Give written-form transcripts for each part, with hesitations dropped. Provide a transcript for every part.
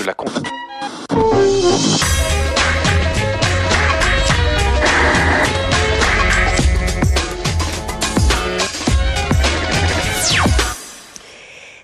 de la compte.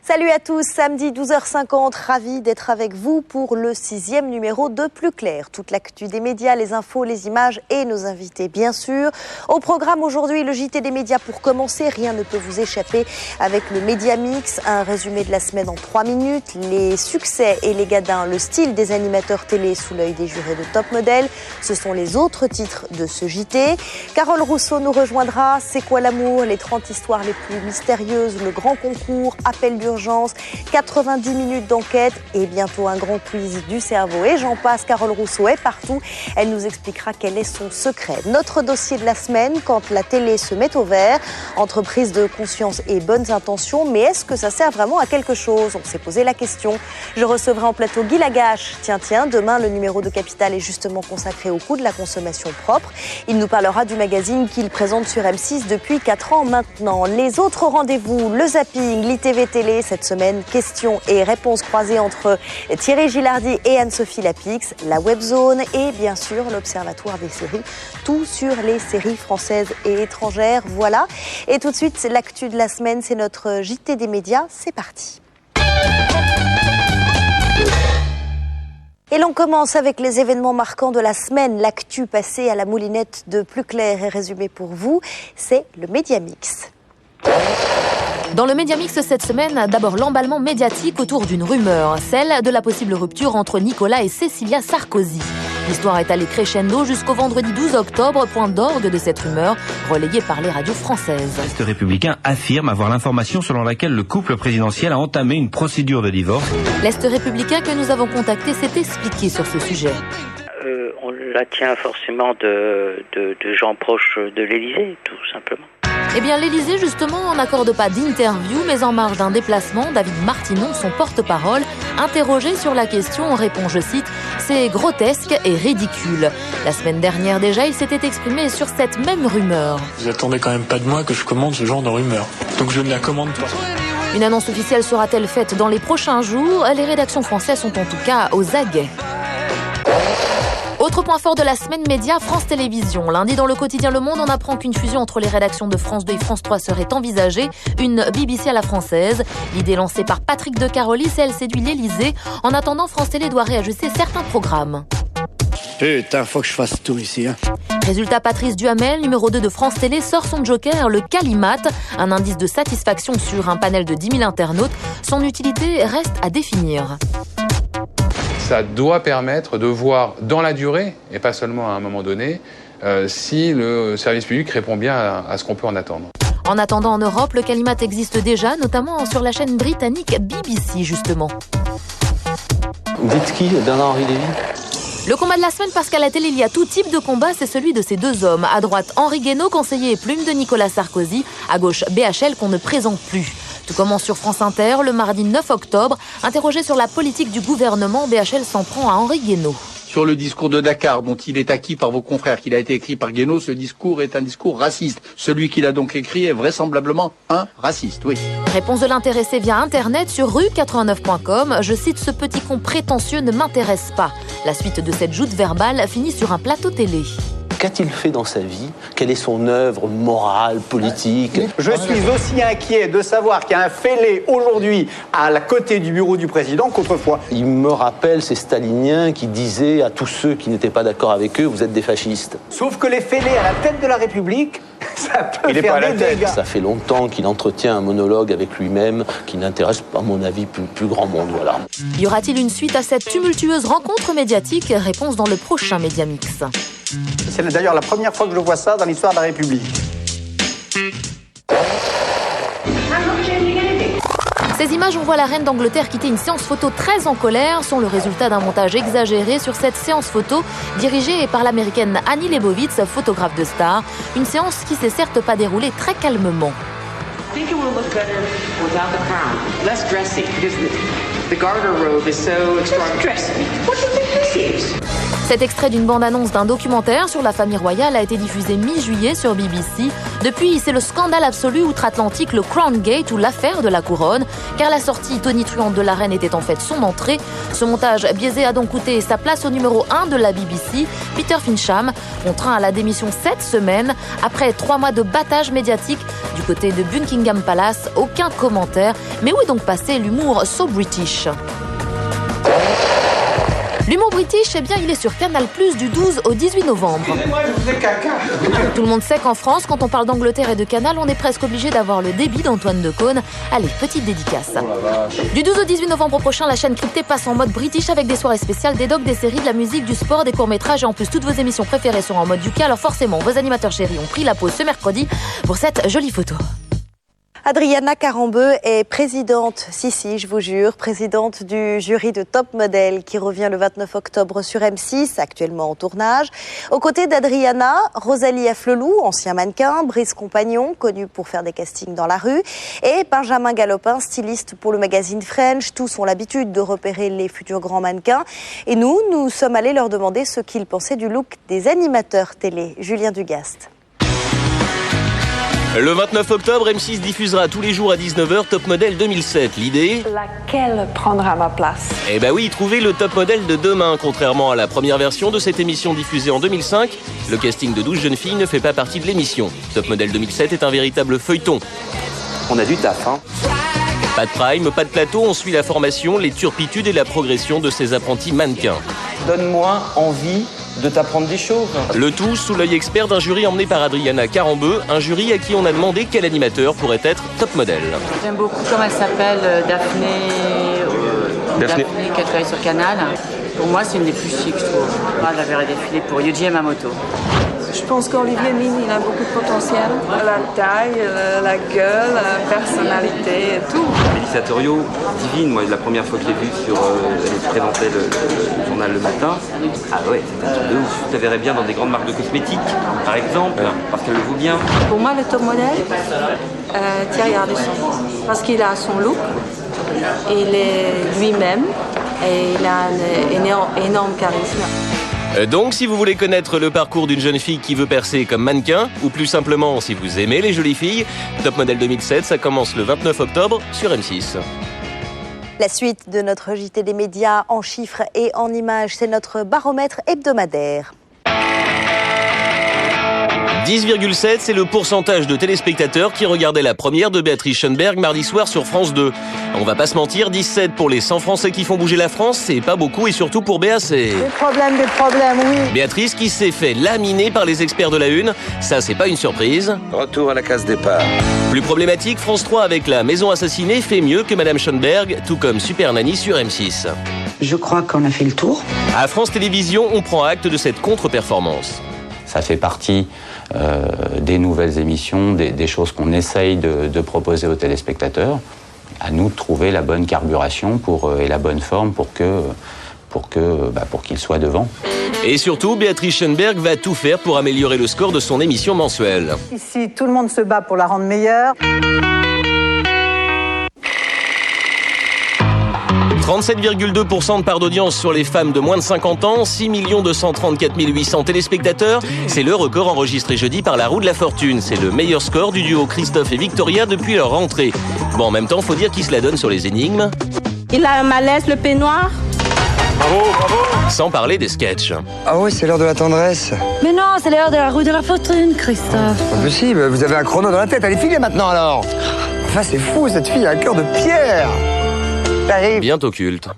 Salut à tous, samedi 12h50, ravi d'être avec vous pour le 6e numéro de Plus Clair. Toute l'actu des médias, les infos, les images et nos invités bien sûr. Au programme aujourd'hui, le JT des médias pour commencer, rien ne peut vous échapper avec le Média Mix, un résumé de la semaine en 3 minutes, les succès et les gadins, le style des animateurs télé sous l'œil des jurés de Top Model. Ce sont les autres titres de ce JT. Carole Rousseau nous rejoindra, C'est quoi l'amour, les 30 histoires les plus mystérieuses, le grand concours, appel d'urgence, 90 minutes d'enquête et bientôt un grand quiz du cerveau. Et j'en passe, Carole Rousseau est partout. Elle nous expliquera quel est son secret. Notre dossier de la semaine, quand la télé se met au vert, entreprise de conscience et bonnes intentions, mais est-ce que ça sert vraiment à quelque chose? On s'est posé la question. Je recevrai en plateau Guy Lagache. Tiens, demain, le numéro de Capital est justement consacré au coût de la consommation propre. Il nous parlera du magazine qu'il présente sur M6 depuis 4 ans maintenant. Les autres rendez-vous, le zapping, l'ITV Télé, cette semaine, questions et réponses croisées entre Thierry Gilardi et Anne-Sophie Lapix, la Webzone et bien sûr l'Observatoire des séries, tout sur les séries françaises et étrangères, voilà. Et tout de suite, l'actu de la semaine, c'est notre JT des médias, c'est parti. Et l'on commence avec les événements marquants de la semaine. L'actu passée à la moulinette de Plus Clair et résumé pour vous, c'est le Média Mix. Dans le Média Mix cette semaine, d'abord l'emballement médiatique autour d'une rumeur, celle de la possible rupture entre Nicolas et Cécilia Sarkozy. L'histoire est allée crescendo jusqu'au vendredi 12 octobre, point d'orgue de cette rumeur, relayée par les radios françaises. L'Est républicain affirme avoir l'information selon laquelle le couple présidentiel a entamé une procédure de divorce. L'Est républicain que nous avons contacté s'est expliqué sur ce sujet. On la tient forcément de gens proches de l'Élysée, tout simplement. Eh bien, l'Élysée, justement, n'accorde pas d'interview, mais en marge d'un déplacement, David Martinon, son porte-parole, interrogé sur la question, répond, je cite, « C'est grotesque et ridicule ». La semaine dernière déjà, il s'était exprimé sur cette même rumeur. Vous attendez quand même pas de moi que je commande ce genre de rumeur, donc je ne la commande pas. Une annonce officielle sera-t-elle faite dans les prochains jours? Les rédactions françaises sont en tout cas aux aguets. Autre point fort de la semaine média, France Télévisions. Lundi, dans le quotidien Le Monde, on apprend qu'une fusion entre les rédactions de France 2 et France 3 serait envisagée. Une BBC à la française. L'idée lancée par Patrick de Carolis, elle séduit l'Élysée. En attendant, France Télé doit réajuster certains programmes. Putain, faut que je fasse tout ici. Résultat, Patrice Duhamel, numéro 2 de France Télé, sort son joker, le Calimat, un indice de satisfaction sur un panel de 10 000 internautes. Son utilité reste à définir. Ça doit permettre de voir dans la durée, et pas seulement à un moment donné, si le service public répond bien à ce qu'on peut en attendre. En attendant, en Europe, le Calimat existe déjà, notamment sur la chaîne britannique BBC, justement. Dites qui, Bernard-Henri Lévy ? Le combat de la semaine, parce qu'à la télé, il y a tout type de combat, c'est celui de ces deux hommes. À droite, Henri Guénaud, conseiller et plume de Nicolas Sarkozy. À gauche, BHL, qu'on ne présente plus. Tout commence sur France Inter, le mardi 9 octobre. Interrogé sur la politique du gouvernement, BHL s'en prend à Henri Guénaud. Sur le discours de Dakar, dont il est acquis par vos confrères, qu'il a été écrit par Guénaud, ce discours est un discours raciste. Celui qu'il a donc écrit est vraisemblablement un raciste, oui. Réponse de l'intéressé via Internet sur rue89.com. Je cite, « Ce petit con prétentieux ne m'intéresse pas ». La suite de cette joute verbale finit sur un plateau télé. Qu'a-t-il fait dans sa vie? Quelle est son œuvre morale, politique? Je suis aussi inquiet de savoir qu'il y a un fêlé aujourd'hui à la côté du bureau du président qu'autrefois. Il me rappelle ces staliniens qui disaient à tous ceux qui n'étaient pas d'accord avec eux, vous êtes des fascistes. Sauf que les fêlés à la tête de la République, ça peut faire des dégâts. Ça fait longtemps qu'il entretient un monologue avec lui-même qui n'intéresse, à mon avis, plus grand monde. Voilà. Y aura-t-il une suite à cette tumultueuse rencontre médiatique? Réponse dans le prochain Média Mix. C'est d'ailleurs la première fois que je vois ça dans l'histoire de la République. Ces images, on voit la reine d'Angleterre quitter une séance photo très en colère, sont le résultat d'un montage exagéré sur cette séance photo dirigée par l'américaine Annie Leibovitz, photographe de star. Une séance qui s'est certes pas déroulée très calmement. The garter robe is so extraordinary. Cet extrait d'une bande-annonce d'un documentaire sur la famille royale a été diffusé mi-juillet sur BBC. Depuis, c'est le scandale absolu outre-Atlantique, le Crown Gate ou l'affaire de la couronne, car la sortie tonitruante de la reine était en fait son entrée. Ce montage biaisé a donc coûté sa place au numéro 1 de la BBC. Peter Fincham, contraint à la démission cette semaine. Après 3 mois de battage médiatique du côté de Buckingham Palace, aucun commentaire. Mais où est donc passé l'humour so british ? L'humour british, eh bien, il est sur Canal+, du 12 au 18 novembre. Excusez-moi, je vous fais caca. Tout le monde sait qu'en France, quand on parle d'Angleterre et de Canal, on est presque obligé d'avoir le débit d'Antoine Decaune. Allez, petite dédicace. Du 12 au 18 novembre prochain, la chaîne cryptée passe en mode british avec des soirées spéciales, des docs, des séries, de la musique, du sport, des courts-métrages et en plus toutes vos émissions préférées seront en mode UK. Alors forcément, vos animateurs chéris ont pris la pause ce mercredi pour cette jolie photo. Adriana Carambeu est présidente, si, je vous jure, présidente du jury de Top Model qui revient le 29 octobre sur M6, actuellement en tournage. Aux côtés d'Adriana, Rosalie Afflelou, ancien mannequin, Brice Compagnon, connu pour faire des castings dans la rue, et Benjamin Galopin, styliste pour le magazine French. Tous ont l'habitude de repérer les futurs grands mannequins. Et nous sommes allés leur demander ce qu'ils pensaient du look des animateurs télé. Julien Dugast. Le 29 octobre, M6 diffusera tous les jours à 19h Top Model 2007. L'idée ? Laquelle prendra ma place ? Eh ben oui, trouvez le Top Model de demain. Contrairement à la première version de cette émission diffusée en 2005, le casting de 12 jeunes filles ne fait pas partie de l'émission. Top Model 2007 est un véritable feuilleton. On a du taf, hein ? Pas de prime, pas de plateau, on suit la formation, les turpitudes et la progression de ces apprentis mannequins. Donne-moi envie de t'apprendre des choses. Le tout sous l'œil expert d'un jury emmené par Adriana Carambeu, un jury à qui on a demandé quel animateur pourrait être top modèle. J'aime beaucoup comment elle s'appelle, Daphné qui travaille sur Canal. Pour moi, c'est une des plus chics, je trouve. Moi, je la verrais défiler pour Yuji Yamamoto. Je pense qu'Olivier Mine, il a beaucoup de potentiel. La taille, la gueule, la personnalité, tout. Mélissa Torio, divine. Moi, la première fois que je l'ai vue elle présentait le journal le matin. Ah ouais, c'est un truc de ouf. Je la verrais bien dans des grandes marques de cosmétiques, par exemple, parce qu'elle le vaut bien. Pour moi, le top modèle, Thierry Ardisson. Parce qu'il a son look, il est lui-même et il a un énorme charisme. Donc, si vous voulez connaître le parcours d'une jeune fille qui veut percer comme mannequin, ou plus simplement si vous aimez les jolies filles, Top Model 2007, ça commence le 29 octobre sur M6. La suite de notre JT des médias en chiffres et en images, c'est notre baromètre hebdomadaire. 10,7, c'est le pourcentage de téléspectateurs qui regardaient la première de Béatrice Schoenberg mardi soir sur France 2. On va pas se mentir, 17 pour les 100 Français qui font bouger la France, c'est pas beaucoup et surtout pour Béa, c'est... Des problèmes, oui. Béatrice qui s'est fait laminer par les experts de la Une, ça c'est pas une surprise. Retour à la case départ. Plus problématique, France 3 avec La Maison Assassinée fait mieux que Madame Schoenberg, tout comme Super Nanny sur M6. Je crois qu'on a fait le tour. À France Télévisions, on prend acte de cette contre-performance. Ça fait partie des nouvelles émissions, des choses qu'on essaye de proposer aux téléspectateurs. À nous de trouver la bonne carburation et la bonne forme pour qu'ils soient devant. Et surtout, Béatrice Schoenberg va tout faire pour améliorer le score de son émission mensuelle. Ici, tout le monde se bat pour la rendre meilleure. 37,2% de part d'audience sur les femmes de moins de 50 ans, 6 234 800 téléspectateurs. C'est le record enregistré jeudi par la Roue de la Fortune. C'est le meilleur score du duo Christophe et Victoria depuis leur rentrée. Bon, en même temps, faut dire qu'ils se la donnent sur les énigmes. Il a un malaise, le peignoir. Bravo, bravo. Sans parler des sketchs. Ah oui, c'est l'heure de la tendresse. Mais non, c'est l'heure de la Roue de la Fortune, Christophe. Pas possible, vous avez un chrono dans la tête. Allez, filez maintenant alors. Enfin, c'est fou, cette fille a un cœur de pierre. Bientôt culte.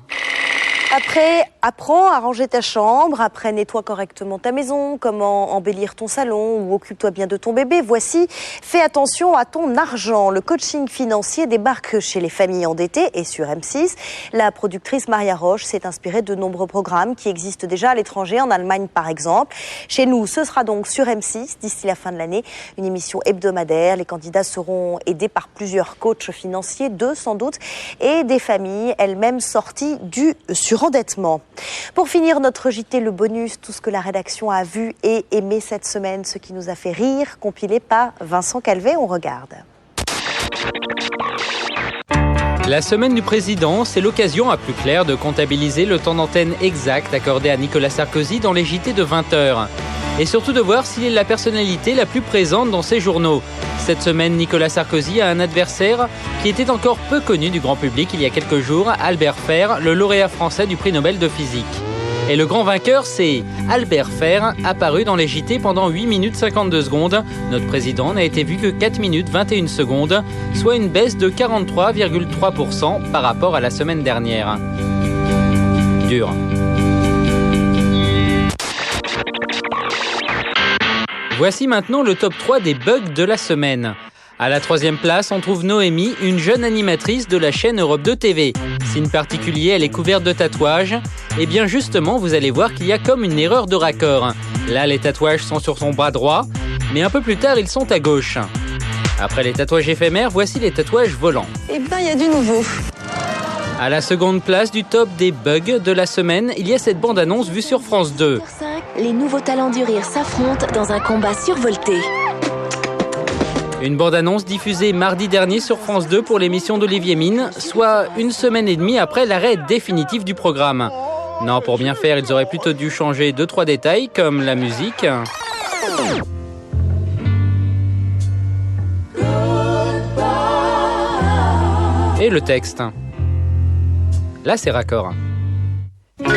Après, apprends à ranger ta chambre, après nettoie correctement ta maison, comment embellir ton salon ou occupe-toi bien de ton bébé. Voici, fais attention à ton argent. Le coaching financier débarque chez les familles endettées et sur M6. La productrice Maria Roche s'est inspirée de nombreux programmes qui existent déjà à l'étranger, en Allemagne par exemple. Chez nous, ce sera donc sur M6 d'ici la fin de l'année, une émission hebdomadaire. Les candidats seront aidés par plusieurs coachs financiers, 2 sans doute, et des familles elles-mêmes sorties du surendettement. Pour finir notre JT, le bonus, tout ce que la rédaction a vu et aimé cette semaine, ce qui nous a fait rire, compilé par Vincent Calvet. On regarde. La semaine du président, c'est l'occasion à plus clair de comptabiliser le temps d'antenne exact accordé à Nicolas Sarkozy dans les JT de 20h. Et surtout de voir s'il est la personnalité la plus présente dans ces journaux. Cette semaine, Nicolas Sarkozy a un adversaire qui était encore peu connu du grand public il y a quelques jours, Albert Fer, le lauréat français du prix Nobel de physique. Et le grand vainqueur, c'est Albert Fer, apparu dans les JT pendant 8 minutes 52 secondes. Notre président n'a été vu que 4 minutes 21 secondes, soit une baisse de 43,3% par rapport à la semaine dernière. Dur. Voici maintenant le top 3 des bugs de la semaine. À la 3e place, on trouve Noémie, une jeune animatrice de la chaîne Europe 2 TV. Signe particulier, elle est couverte de tatouages. Et bien justement, vous allez voir qu'il y a comme une erreur de raccord. Là, les tatouages sont sur son bras droit, mais un peu plus tard, ils sont à gauche. Après les tatouages éphémères, voici les tatouages volants. Eh bien, il y a du nouveau. À la seconde place du top des bugs de la semaine, il y a cette bande-annonce vue sur France 2. Les nouveaux talents du rire s'affrontent dans un combat survolté. Une bande-annonce diffusée mardi dernier sur France 2 pour l'émission d'Olivier Mine, soit une semaine et demie après l'arrêt définitif du programme. Non, pour bien faire, ils auraient plutôt dû changer 2-3 détails, comme la musique et le texte. Là, c'est raccord.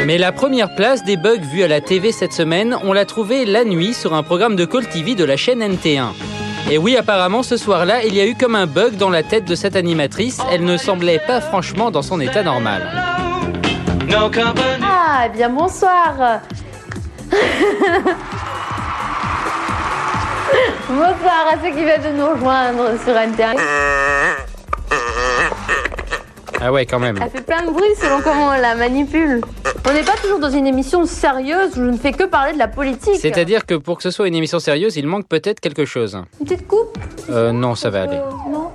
Mais la première place des bugs vus à la TV cette semaine, on l'a trouvée la nuit sur un programme de Call TV de la chaîne NT1. Et oui, apparemment, ce soir-là, il y a eu comme un bug dans la tête de cette animatrice. Elle ne semblait pas franchement dans son état normal. Ah, eh bien bonsoir. Bonsoir à ceux qui viennent de nous rejoindre sur NT1. Ah ouais, quand même. Elle fait plein de bruit selon comment on la manipule. On n'est pas toujours dans une émission sérieuse où je ne fais que parler de la politique. C'est-à-dire que pour que ce soit une émission sérieuse, il manque peut-être quelque chose. Une petite coupe ? Non, ça va aller. Non.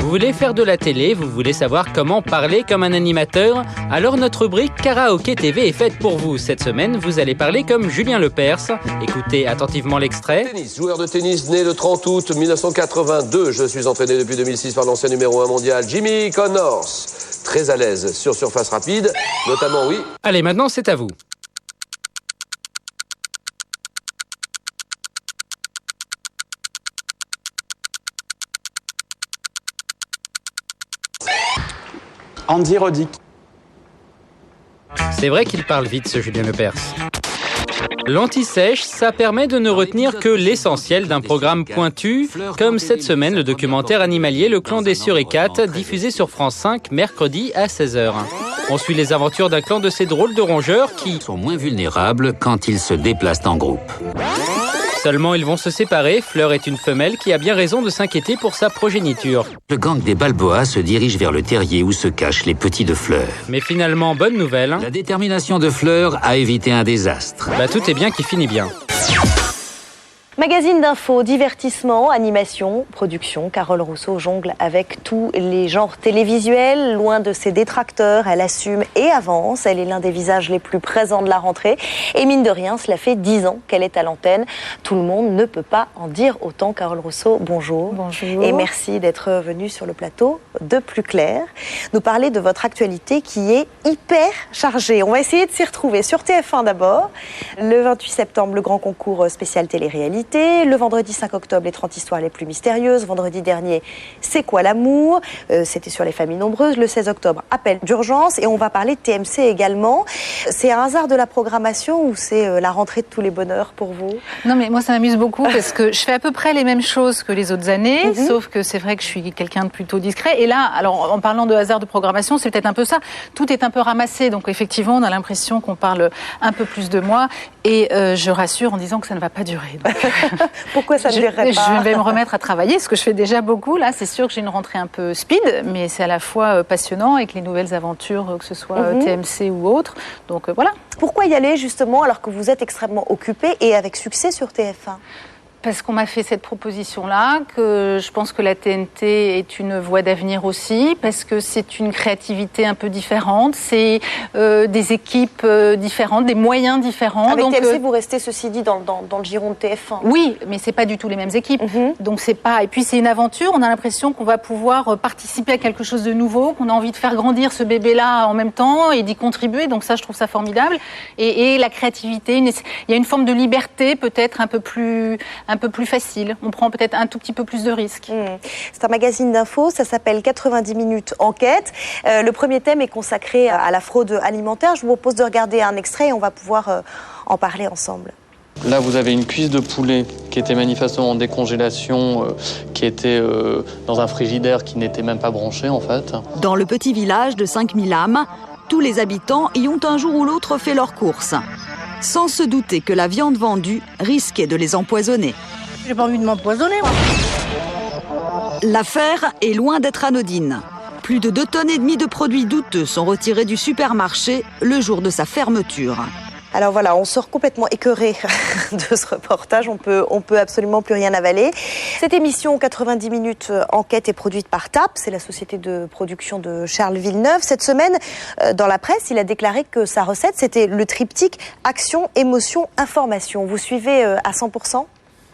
Vous voulez faire de la télé, vous voulez savoir comment parler comme un animateur? Alors notre rubrique Karaoké TV est faite pour vous. Cette semaine, vous allez parler comme Julien Lepers. Écoutez attentivement l'extrait. Tennis, joueur de tennis né le 30 août 1982. Je suis entraîné depuis 2006 par l'ancien numéro 1 mondial Jimmy Connors. Très à l'aise sur surface rapide, notamment oui. Allez, maintenant c'est à vous. Andy Roddick. C'est vrai qu'il parle vite, ce Julien Lepers. L'anti-sèche, ça permet de ne retenir que l'essentiel d'un programme pointu, comme cette semaine le documentaire animalier Le Clan des Surécates, diffusé sur France 5 mercredi à 16h. On suit les aventures d'un clan de ces drôles de rongeurs qui sont moins vulnérables quand ils se déplacent en groupe. Seulement, ils vont se séparer. Fleur est une femelle qui a bien raison de s'inquiéter pour sa progéniture. Le gang des Balboa se dirige vers le terrier où se cachent les petits de Fleur. Mais finalement, bonne nouvelle. La détermination de Fleur a évité un désastre. Tout est bien qui finit bien. Magazine d'infos, divertissement, animation, production, Carole Rousseau jongle avec tous les genres télévisuels. Loin de ses détracteurs, elle assume et avance. Elle est l'un des visages les plus présents de la rentrée. Et mine de rien, cela fait 10 ans qu'elle est à l'antenne. Tout le monde ne peut pas en dire autant. Carole Rousseau, bonjour. Bonjour. Et merci d'être venue sur le plateau de Plus Clair, nous parler de votre actualité qui est hyper chargée. On va essayer de s'y retrouver sur TF1 d'abord. Le 28 septembre, le grand concours spécial télé-réalité. Le vendredi 5 octobre, les 30 histoires les plus mystérieuses. Vendredi dernier, C'est quoi l'amour? C'était sur les familles nombreuses. Le 16 octobre, appel d'urgence. Et on va parler de TMC également. C'est un hasard de la programmation ou c'est la rentrée de tous les bonheurs pour vous? Non, mais moi, ça m'amuse beaucoup parce que je fais à peu près les mêmes choses que les autres années, sauf que c'est vrai que je suis quelqu'un de plutôt discret. Et là, alors, en parlant de hasard de programmation, c'est peut-être un peu ça. Tout est un peu ramassé. Donc, effectivement, on a l'impression qu'on parle un peu plus de moi. Et je rassure en disant que ça ne va pas durer. Donc, pourquoi ça ne durerait pas? Je vais me remettre à travailler, ce que je fais déjà beaucoup. Là, c'est sûr que j'ai une rentrée un peu speed, mais c'est à la fois passionnant avec les nouvelles aventures, que ce soit TMC ou autre. Donc voilà. Pourquoi y aller justement alors que vous êtes extrêmement occupée et avec succès sur TF1? Parce qu'on m'a fait cette proposition-là, que je pense que la TNT est une voie d'avenir aussi, parce que c'est une créativité un peu différente, c'est des équipes différentes, des moyens différents. Avec donc, TMC, vous restez ceci dit dans le giron de TF1. Oui, mais c'est pas du tout les mêmes équipes. Donc c'est pas. Et puis c'est une aventure. On a l'impression qu'on va pouvoir participer à quelque chose de nouveau, qu'on a envie de faire grandir ce bébé-là en même temps et d'y contribuer. Donc ça, je trouve ça formidable. Et la créativité, il y a une forme de liberté peut-être un peu plus facile. On prend peut-être un tout petit peu plus de risques. C'est un magazine d'infos, ça s'appelle 90 minutes enquête. Le premier thème est consacré à la fraude alimentaire. Je vous propose de regarder un extrait et on va pouvoir en parler ensemble. Là, vous avez une cuisse de poulet qui était manifestement en décongélation, qui était dans un frigidaire qui n'était même pas branché en fait. Dans le petit village de 5000 âmes, tous les habitants y ont un jour ou l'autre fait leurs courses, sans se douter que la viande vendue risquait de les empoisonner. J'ai pas envie de m'empoisonner, moi. L'affaire est loin d'être anodine. Plus de 2,5 tonnes de produits douteux sont retirés du supermarché le jour de sa fermeture. Alors voilà, on sort complètement écœuré de ce reportage, on peut absolument plus rien avaler. Cette émission 90 minutes enquête est produite par TAP, c'est la société de production de Charles Villeneuve. Cette semaine, dans la presse, il a déclaré que sa recette, c'était le triptyque action, émotion, information. Vous suivez à 100%?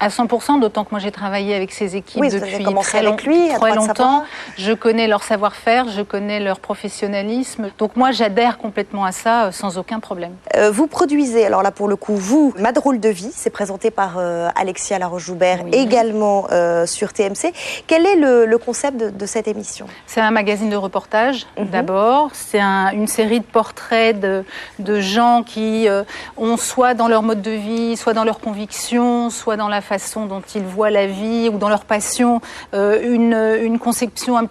À 100%, d'autant que moi j'ai travaillé avec ces équipes depuis très longtemps. Je connais leur savoir-faire, je connais leur professionnalisme. Donc moi j'adhère complètement à ça sans aucun problème. Vous produisez, alors là pour le coup, vous, Ma drôle de vie, c'est présenté par Alexia Laroche-Joubert, également sur TMC. Quel est le concept de cette émission? C'est un magazine de reportage d'abord. C'est une série de portraits de gens qui ont soit dans leur mode de vie, soit dans leurs convictions, soit dans la façon dont ils voient la vie ou dans leur passion, une conception un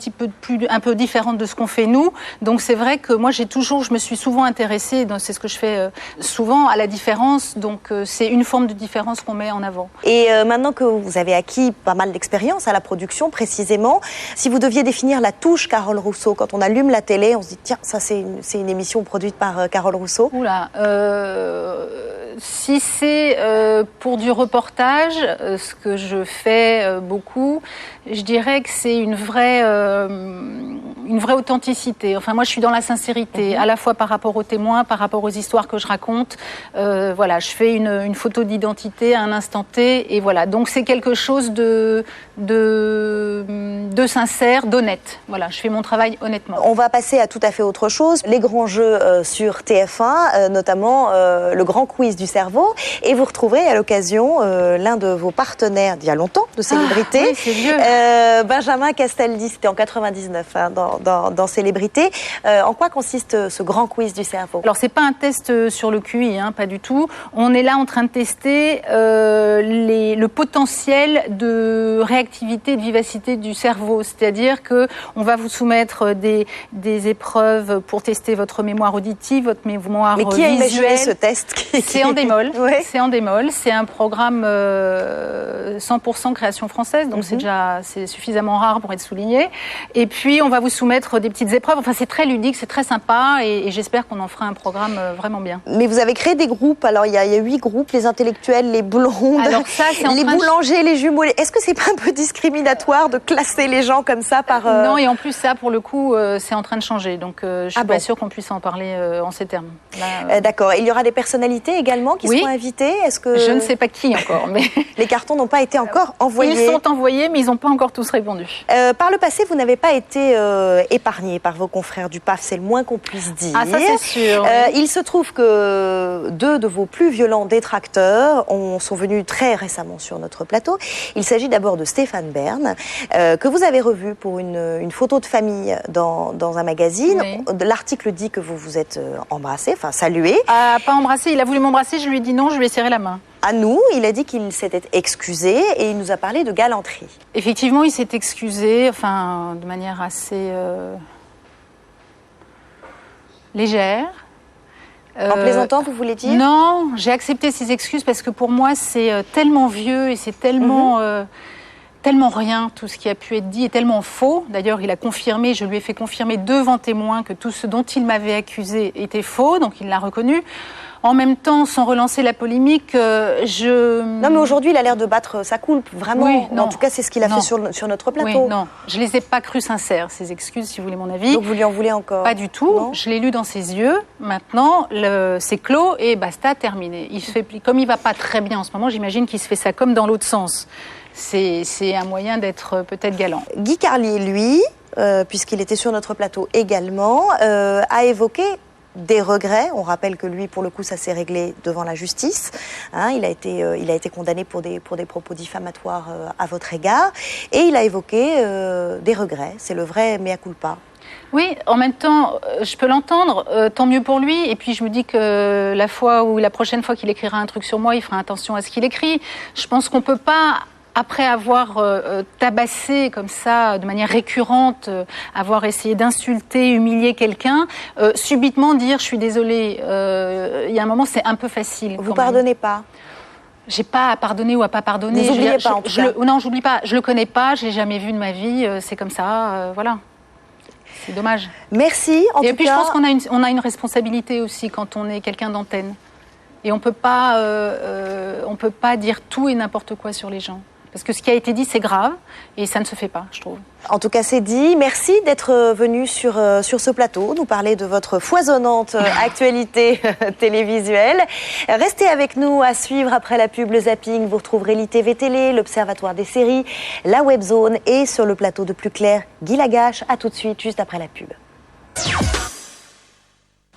peu différente de ce qu'on fait nous. Donc c'est vrai que moi je me suis souvent intéressée, c'est ce que je fais souvent, à la différence. Donc c'est une forme de différence qu'on met en avant. Et maintenant que vous avez acquis pas mal d'expérience à la production précisément, si vous deviez définir la touche Carole Rousseau, quand on allume la télé, on se dit tiens, ça c'est une émission produite par Carole Rousseau. Oula, si c'est pour du reportage, ce que je fais beaucoup, je dirais que c'est une vraie authenticité. Enfin, moi, je suis dans la sincérité, à la fois par rapport aux témoins, par rapport aux histoires que je raconte. Voilà, je fais une photo d'identité à un instant T, et voilà. Donc, c'est quelque chose de sincère, d'honnête. Voilà, je fais mon travail honnêtement. On va passer à tout à fait autre chose. Les grands jeux sur TF1, notamment le grand quiz du cerveau. Et vous retrouverez à l'occasion l'un de vos partenaires d'il y a longtemps, de Célébrité. Oui, c'est vieux. Benjamin Castaldi, c'était en 99 dans Célébrité. En quoi consiste ce grand quiz du cerveau? Alors c'est pas un test sur le QI, pas du tout. On est là en train de tester le potentiel de réactivité, de vivacité du cerveau. C'est-à-dire que on va vous soumettre des épreuves pour tester votre mémoire auditive, votre mémoire visuelle. Mais qui a imaginé ce test? C'est Endemol. C'est Endemol. C'est un programme 100% création française, donc c'est suffisamment rare pour être souligné. Et puis on va vous soumettre des petites épreuves. Enfin, c'est très ludique, c'est très sympa, et j'espère qu'on en fera un programme vraiment bien. Mais vous avez créé des groupes. Alors il y a 8 groupes, les intellectuels, les blondes, les boulangers, les jumeaux. Est-ce que c'est pas un peu discriminatoire de classer les gens comme ça par Non, et en plus ça, pour le coup, c'est en train de changer. Donc je suis pas sûre qu'on puisse en parler en ces termes. D'accord. Il y aura des personnalités également qui seront invitées. Est-ce que je ne sais pas qui encore, mais les cartons n'ont pas été encore envoyés. Ils sont envoyés, mais ils n'ont pas encore tous répondu. Par le passé, vous n'avez pas été épargné par vos confrères du PAF, c'est le moins qu'on puisse dire. Ah, ça c'est sûr. Il se trouve que 2 de vos plus violents détracteurs sont venus très récemment sur notre plateau. Il s'agit d'abord de Stéphane Bern, que vous avez revu pour une photo de famille dans un magazine. Oui. L'article dit que vous vous êtes embrassé, enfin salué. Pas embrassé, il a voulu m'embrasser, je lui ai dit non, je lui ai serré la main. À nous, il a dit qu'il s'était excusé et il nous a parlé de galanterie. Effectivement, il s'est excusé, de manière assez légère. En plaisantant, vous voulez dire? Non, j'ai accepté ses excuses parce que pour moi, c'est tellement vieux et c'est tellement tellement rien, tout ce qui a pu être dit est tellement faux. D'ailleurs, il a confirmé, je lui ai fait confirmer devant témoins que tout ce dont il m'avait accusé était faux, donc il l'a reconnu. En même temps, sans relancer la polémique, Non, mais aujourd'hui, il a l'air de battre sa coulpe, vraiment. Oui, non. En tout cas, c'est ce qu'il a fait sur notre plateau. Oui, non. Je les ai pas crues siन्छères, ces excuses, si vous voulez mon avis. Donc vous lui en voulez encore? Pas du tout. Non. Je l'ai lu dans ses yeux. Maintenant, c'est clos et basta, terminé. Comme il va pas très bien en ce moment, j'imagine qu'il se fait ça comme dans l'autre sens. C'est un moyen d'être peut-être galant. Guy Carlier, lui, puisqu'il était sur notre plateau également, a évoqué des regrets. On rappelle que lui, pour le coup, ça s'est réglé devant la justice. Hein, il a été condamné pour des propos diffamatoires à votre égard. Et il a évoqué des regrets. C'est le vrai mea culpa. Oui, en même temps, je peux l'entendre, tant mieux pour lui. Et puis je me dis que la prochaine fois qu'il écrira un truc sur moi, il fera attention à ce qu'il écrit. Je pense qu'on peut pas, après avoir tabassé comme ça, de manière récurrente, avoir essayé d'insulter, humilier quelqu'un, subitement dire « je suis désolée ». Il y a un moment, c'est un peu facile. Vous pardonnez pas? J'ai pas à pardonner ou à pas pardonner. Vous n'oubliez pas, en tout cas. Non, j'oublie pas. Je le connais pas, je l'ai jamais vu de ma vie. C'est comme ça, voilà. C'est dommage. Merci, en tout cas. Et puis je pense qu'on a une responsabilité aussi quand on est quelqu'un d'antenne. Et on peut pas dire tout et n'importe quoi sur les gens. Parce que ce qui a été dit, c'est grave et ça ne se fait pas, je trouve. En tout cas, c'est dit. Merci d'être venu sur ce plateau, nous parler de votre foisonnante actualité télévisuelle. Restez avec nous à suivre après la pub, le zapping. Vous retrouverez l'ITV Télé, l'Observatoire des séries, la Webzone et sur le plateau de Plus Clair, Guy Lagache. À tout de suite, juste après la pub.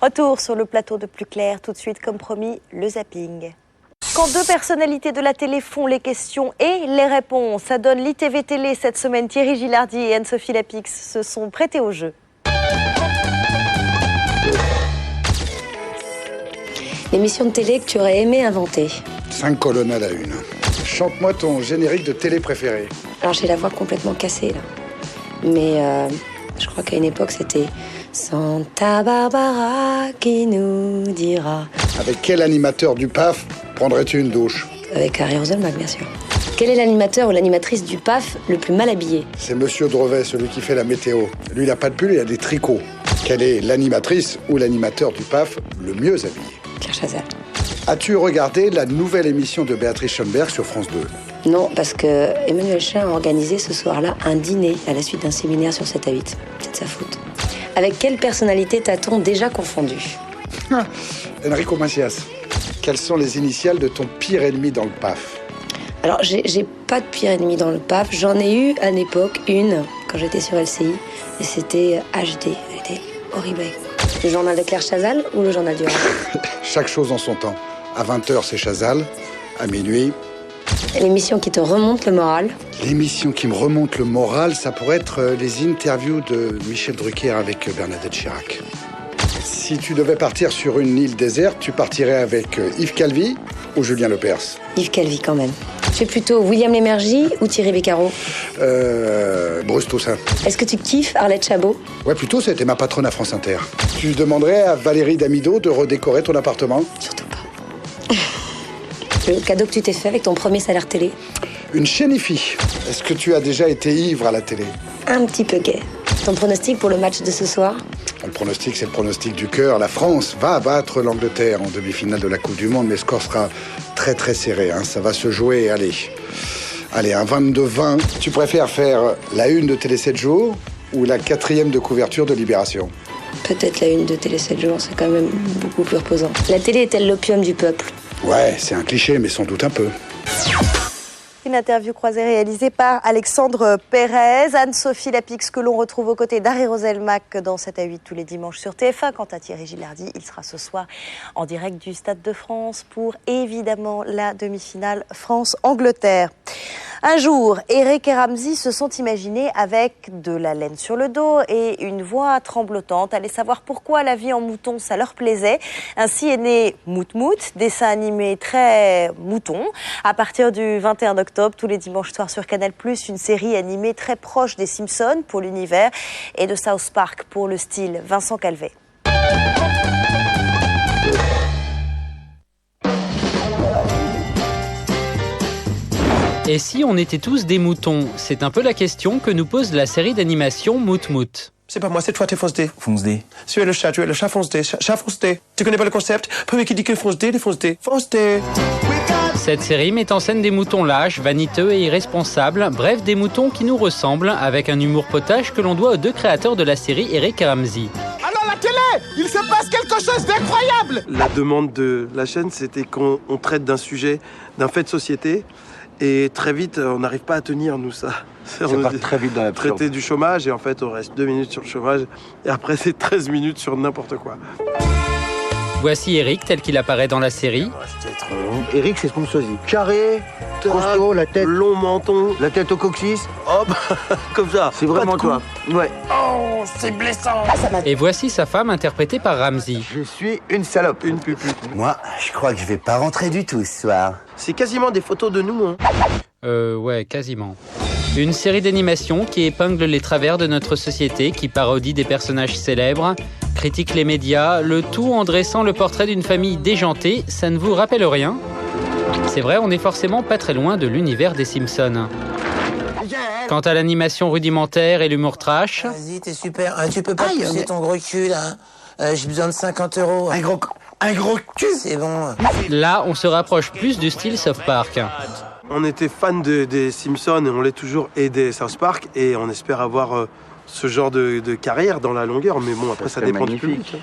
Retour sur le plateau de Plus Clair, tout de suite, comme promis, le zapping. Quand deux personnalités de la télé font les questions et les réponses, ça donne l'ITV Télé cette semaine. Thierry Gilardi et Anne-Sophie Lapix se sont prêtés au jeu. L'émission de télé que tu aurais aimé inventer? 5 colonnes à la une. Chante-moi ton générique de télé préféré. Alors j'ai la voix complètement cassée là. Mais je crois qu'à une époque c'était Santa Barbara qui nous dira. Avec quel animateur du PAF prendrais-tu une douche? Avec Harry Roselmack, bien sûr. Quel est l'animateur ou l'animatrice du PAF le plus mal habillé? C'est Monsieur Drevet, celui qui fait la météo. Lui, il n'a pas de pull, il a des tricots. Quelle est l'animatrice ou l'animateur du PAF le mieux habillé? Claire Chazal. As-tu regardé la nouvelle émission de Béatrice Schoenberg sur France 2? Non, parce que Emmanuel Chin a organisé ce soir-là un dîner à la suite d'un séminaire sur 7 à 8. C'est de sa faute. Avec quelle personnalité t'a-t-on déjà confondu? Enrico Macias. Quelles sont les initiales de ton pire ennemi dans le PAF? Alors, j'ai pas de pire ennemi dans le PAF. J'en ai eu à l'époque une, quand j'étais sur LCI, et c'était HD. Elle était horrible. Le journal de Claire Chazal ou le journal du Havre? Chaque chose en son temps. À 20h, c'est Chazal. À minuit... L'émission qui te remonte le moral? L'émission qui me remonte le moral, ça pourrait être les interviews de Michel Drucker avec Bernadette Chirac. Si tu devais partir sur une île déserte, tu partirais avec Yves Calvi ou Julien Lepers? Yves Calvi, quand même. Tu es plutôt William Lémergie ou Thierry Beccaro? Bruce Toussaint. Est-ce que tu kiffes Arlette Chabot? Ouais, plutôt, c'était ma patronne à France Inter. Tu demanderais à Valérie Damido de redécorer ton appartement? Surtout pas. Le cadeau que tu t'es fait avec ton premier salaire télé? Une chénifie. Est-ce que tu as déjà été ivre à la télé? Un petit peu gay. Ton pronostic pour le match de ce soir? Le pronostic, c'est le pronostic du cœur. La France va battre l'Angleterre en demi-finale de la Coupe du Monde, mais le score sera très très serré. Hein. Ça va se jouer, allez, un 22-20. Tu préfères faire la une de Télé 7 jours ou la 4e de couverture de Libération? Peut-être la une de Télé 7 jours, c'est quand même beaucoup plus reposant. La télé est-elle l'opium du peuple? Ouais, c'est un cliché, mais sans doute un peu. Une interview croisée réalisée par Alexandre Pérez, Anne-Sophie Lapix, que l'on retrouve aux côtés d'Harry Roselmack dans 7 à 8 tous les dimanches sur TF1. Quant à Thierry Gilardi, il sera ce soir en direct du Stade de France pour évidemment la demi-finale France-Angleterre. Un jour, Eric et Ramzy se sont imaginés avec de la laine sur le dos et une voix tremblotante. Allez savoir pourquoi la vie en mouton, ça leur plaisait. Ainsi est né Mout Mout, dessin animé très mouton. À partir du 21 octobre, tous les dimanches soirs sur Canal+, une série animée très proche des Simpsons pour l'univers et de South Park pour le style. Vincent Calvet. Et si on était tous des moutons? C'est un peu la question que nous pose la série d'animation Mout Mout. C'est pas moi, c'est toi, t'es Fonce-D. Fonce-D. Tu es le chat Fonce-D. Chat Fonce-D. Tu connais pas le concept? Premier qui dit que Fonce-D, Fonce-D. Fonce-D. Cette série met en scène des moutons lâches, vaniteux et irresponsables, bref des moutons qui nous ressemblent, avec un humour potache que l'on doit aux deux créateurs de la série, Eric et Ramsey. Alors la télé, il se passe quelque chose d'incroyable! La demande de la chaîne, c'était qu'on traite d'un sujet, d'un fait de société, et très vite, on n'arrive pas à tenir, nous, ça. Ça part très vite dans l'absurde. Traiter du chômage, et en fait, on reste 2 minutes sur le chômage, et après, c'est 13 minutes sur n'importe quoi. Voici Eric tel qu'il apparaît dans la série. Eric, c'est ce qu'on choisit. Carré, costaud, la tête, long menton, la tête au coccyx. Hop, comme ça. C'est vraiment toi. Ouais. Oh, c'est blessant. Et voici sa femme interprétée par Ramsey. Je suis une salope. Une pupute. Moi, je crois que je vais pas rentrer du tout ce soir. C'est quasiment des photos de nous, hein. Ouais, quasiment. Une série d'animation qui épingle les travers de notre société, qui parodie des personnages célèbres, critique les médias, le tout en dressant le portrait d'une famille déjantée. Ça ne vous rappelle rien? C'est vrai, on n'est forcément pas très loin de l'univers des Simpsons. Quant à l'animation rudimentaire et l'humour trash... Vas-y, t'es super. Tu peux pas pousser ton gros cul, là. J'ai besoin de 50 €. Un gros cul. C'est bon. Là, on se rapproche plus du style South Park. On était fans des Simpsons et on l'est toujours, et des South Park, et on espère avoir ce genre de carrière dans la longueur, mais bon, après ça dépend du public.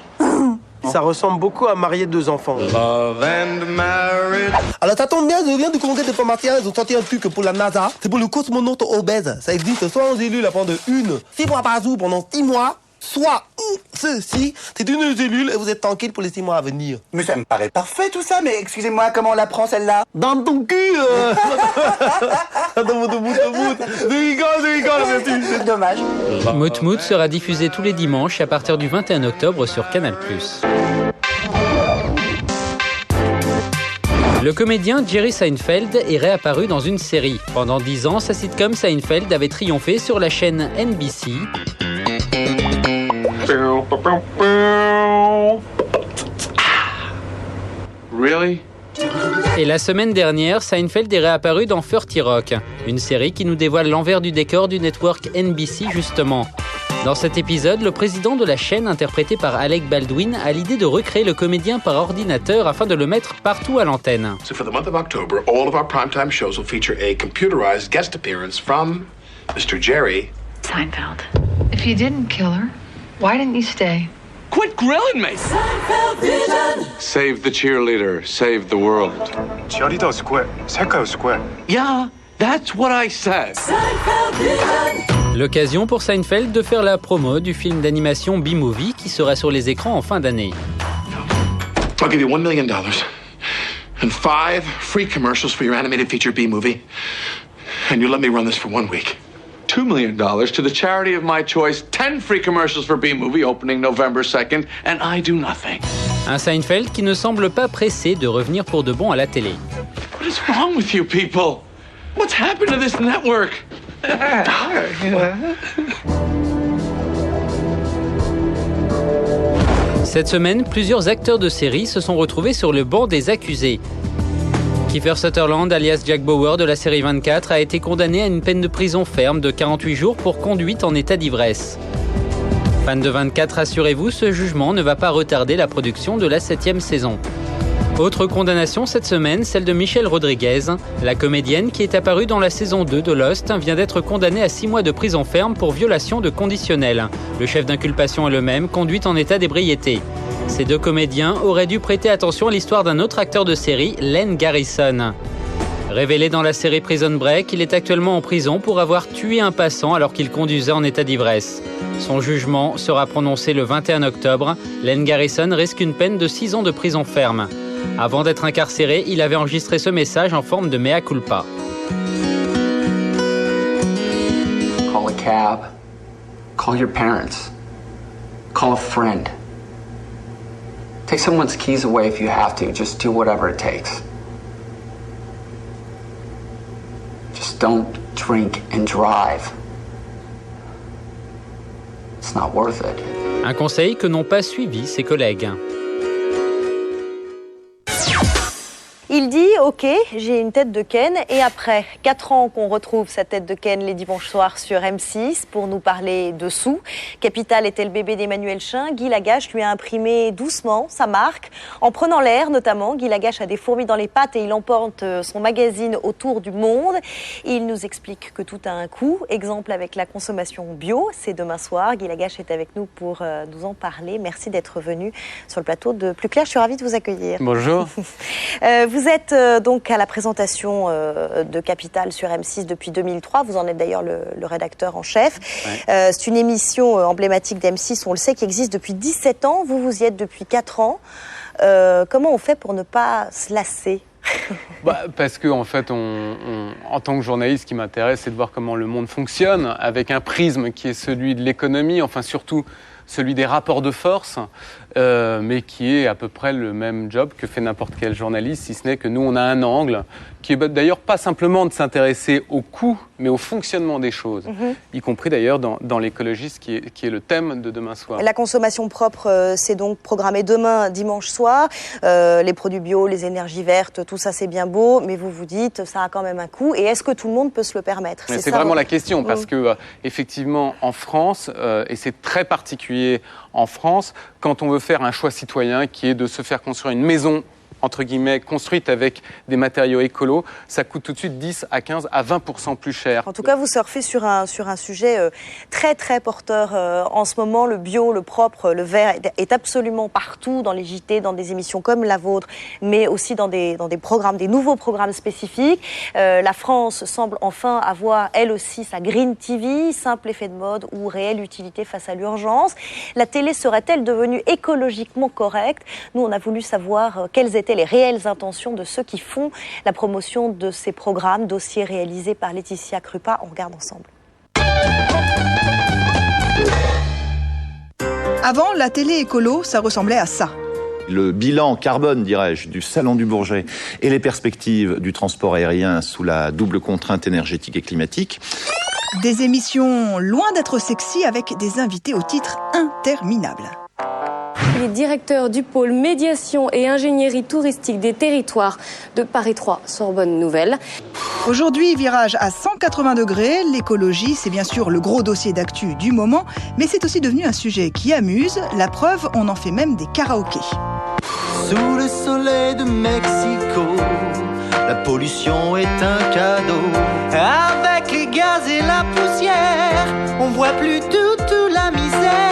Ça ressemble beaucoup à marier 2 enfants. Love and marriage. Alors ça tombe bien, je viens du congrès des pharmaciens, ils ont sorti un truc pour la NASA, c'est pour le cosmonaute obèse. Ça existe soit en gélule pendant 6 mois par jour pendant 6 mois, soit ceci, c'est une gélule et vous êtes tranquille pour les 6 mois à venir. Mais ça me paraît parfait tout ça, mais excusez-moi, comment on la prend celle-là? Dans ton cul Dans mon bout. Je rigole, merci. C'est dommage. Mout Mout sera diffusé tous les dimanches à partir du 21 octobre sur Canal+. Le comédien Jerry Seinfeld est réapparu dans une série. Pendant 10 ans, sa sitcom Seinfeld avait triomphé sur la chaîne NBC. Really? Et la semaine dernière, Seinfeld est réapparu dans 30 Rock, une série qui nous dévoile l'envers du décor du network NBC justement. Dans cet épisode, le président de la chaîne, interprété par Alec Baldwin, a l'idée de recréer le comédien par ordinateur afin de le mettre partout à l'antenne. So for the month of October, all of our primetime shows will feature a computerized guest appearance from Mr. Jerry Seinfeld. If you didn't kill her, why didn't you stay? Quit grilling me! Seinfeld vision! Save the cheerleader, save the world. Cheerleader square. Seinfeld square. Yeah, that's what I said. Seinfeld vision! L'occasion pour Seinfeld de faire la promo du film d'animation B-Movie qui sera sur les écrans en fin d'année. I'll give you $1 million and 5 free commercials for your animated feature B-Movie. And you let me run this for 1 week. $2 million to the charity of my choice, 10 free commercials for B-Movie opening November 2nd, and I do nothing. Un Seinfeld qui ne semble pas pressé de revenir pour de bon à la télé. What is wrong with you people? What's happened to this network? Cette semaine, plusieurs acteurs de série se sont retrouvés sur le banc des accusés. Kiefer Sutherland, alias Jack Bauer de la série 24, a été condamné à une peine de prison ferme de 48 jours pour conduite en état d'ivresse. Fans de 24, rassurez-vous, ce jugement ne va pas retarder la production de la 7e saison. Autre condamnation cette semaine, celle de Michelle Rodriguez. La comédienne qui est apparue dans la saison 2 de Lost vient d'être condamnée à 6 mois de prison ferme pour violation de conditionnel. Le chef d'inculpation est le même, conduite en état d'ébriété. Ces 2 comédiens auraient dû prêter attention à l'histoire d'un autre acteur de série, Len Garrison. Révélé dans la série Prison Break, il est actuellement en prison pour avoir tué un passant alors qu'il conduisait en état d'ivresse. Son jugement sera prononcé le 21 octobre. Len Garrison risque une peine de 6 ans de prison ferme. Avant d'être incarcéré, il avait enregistré ce message en forme de mea culpa. Call a cab. Call your parents. Call a friend. Take someone's keys away if you have to. Just do whatever it takes. Just don't drink and drive. It's not worth it. Un conseil que n'ont pas suivi ses collègues. Il dit « Ok, j'ai une tête de Ken » et après 4 ans qu'on retrouve sa tête de Ken les dimanches soirs sur M6 pour nous parler de sous. Capital était le bébé d'Emmanuel Chin. Guy Lagache lui a imprimé doucement sa marque. En prenant l'air notamment, Guy Lagache a des fourmis dans les pattes et il emporte son magazine autour du monde. Il nous explique que tout a un coût. Exemple avec la consommation bio. C'est demain soir. Guy Lagache est avec nous pour nous en parler. Merci d'être venu sur le plateau de Plus Clair. Je suis ravie de vous accueillir. Bonjour. Vous êtes donc à la présentation de Capital sur M6 depuis 2003. Vous en êtes d'ailleurs le rédacteur en chef. Ouais. C'est une émission emblématique d'M6, on le sait, qui existe depuis 17 ans. Vous y êtes depuis 4 ans. Comment on fait pour ne pas se lasser ? Parce que en fait, en tant que journaliste, ce qui m'intéresse, c'est de voir comment le monde fonctionne, avec un prisme qui est celui de l'économie, enfin surtout celui des rapports de force, mais qui est à peu près le même job que fait n'importe quel journaliste, si ce n'est que nous, on a un angle qui est d'ailleurs pas simplement de s'intéresser au coût, mais au fonctionnement des choses, y compris d'ailleurs dans l'écologie, qui est le thème de demain soir. La consommation propre, c'est donc programmé demain, dimanche soir. Les produits bio, les énergies vertes, tout ça, c'est bien beau, mais vous vous dites, ça a quand même un coût. Et est-ce que tout le monde peut se le permettre ? C'est vraiment la question, parce que effectivement, en France, et c'est très particulier en France, quand on veut faire un choix citoyen qui est de se faire construire une maison entre guillemets, construite avec des matériaux écolos, ça coûte tout de suite 10 à 15 à 20% plus cher. En tout cas, vous surfez sur un sujet très très porteur en ce moment. Le bio, le propre, le vert est absolument partout dans les JT, dans des émissions comme la vôtre, mais aussi dans des programmes, des nouveaux programmes spécifiques. La France semble enfin avoir, elle aussi, sa Green TV, simple effet de mode ou réelle utilité face à l'urgence. La télé serait-elle devenue écologiquement correcte ? Nous, on a voulu savoir quelles étaient les réelles intentions de ceux qui font la promotion de ces programmes, dossier réalisé par Laetitia Krupa. On regarde ensemble. Avant, la télé écolo, ça ressemblait à ça. Le bilan carbone, dirais-je, du Salon du Bourget et les perspectives du transport aérien sous la double contrainte énergétique et climatique. Des émissions loin d'être sexy avec des invités au titre interminable. Il est directeur du pôle médiation et ingénierie touristique des territoires de Paris 3, Sorbonne Nouvelle. Aujourd'hui, virage à 180 degrés. L'écologie, c'est bien sûr le gros dossier d'actu du moment, mais c'est aussi devenu un sujet qui amuse. La preuve, on en fait même des karaokés. Sous le soleil de Mexico, la pollution est un cadeau. Avec les gaz et la poussière, on voit plus toute la misère.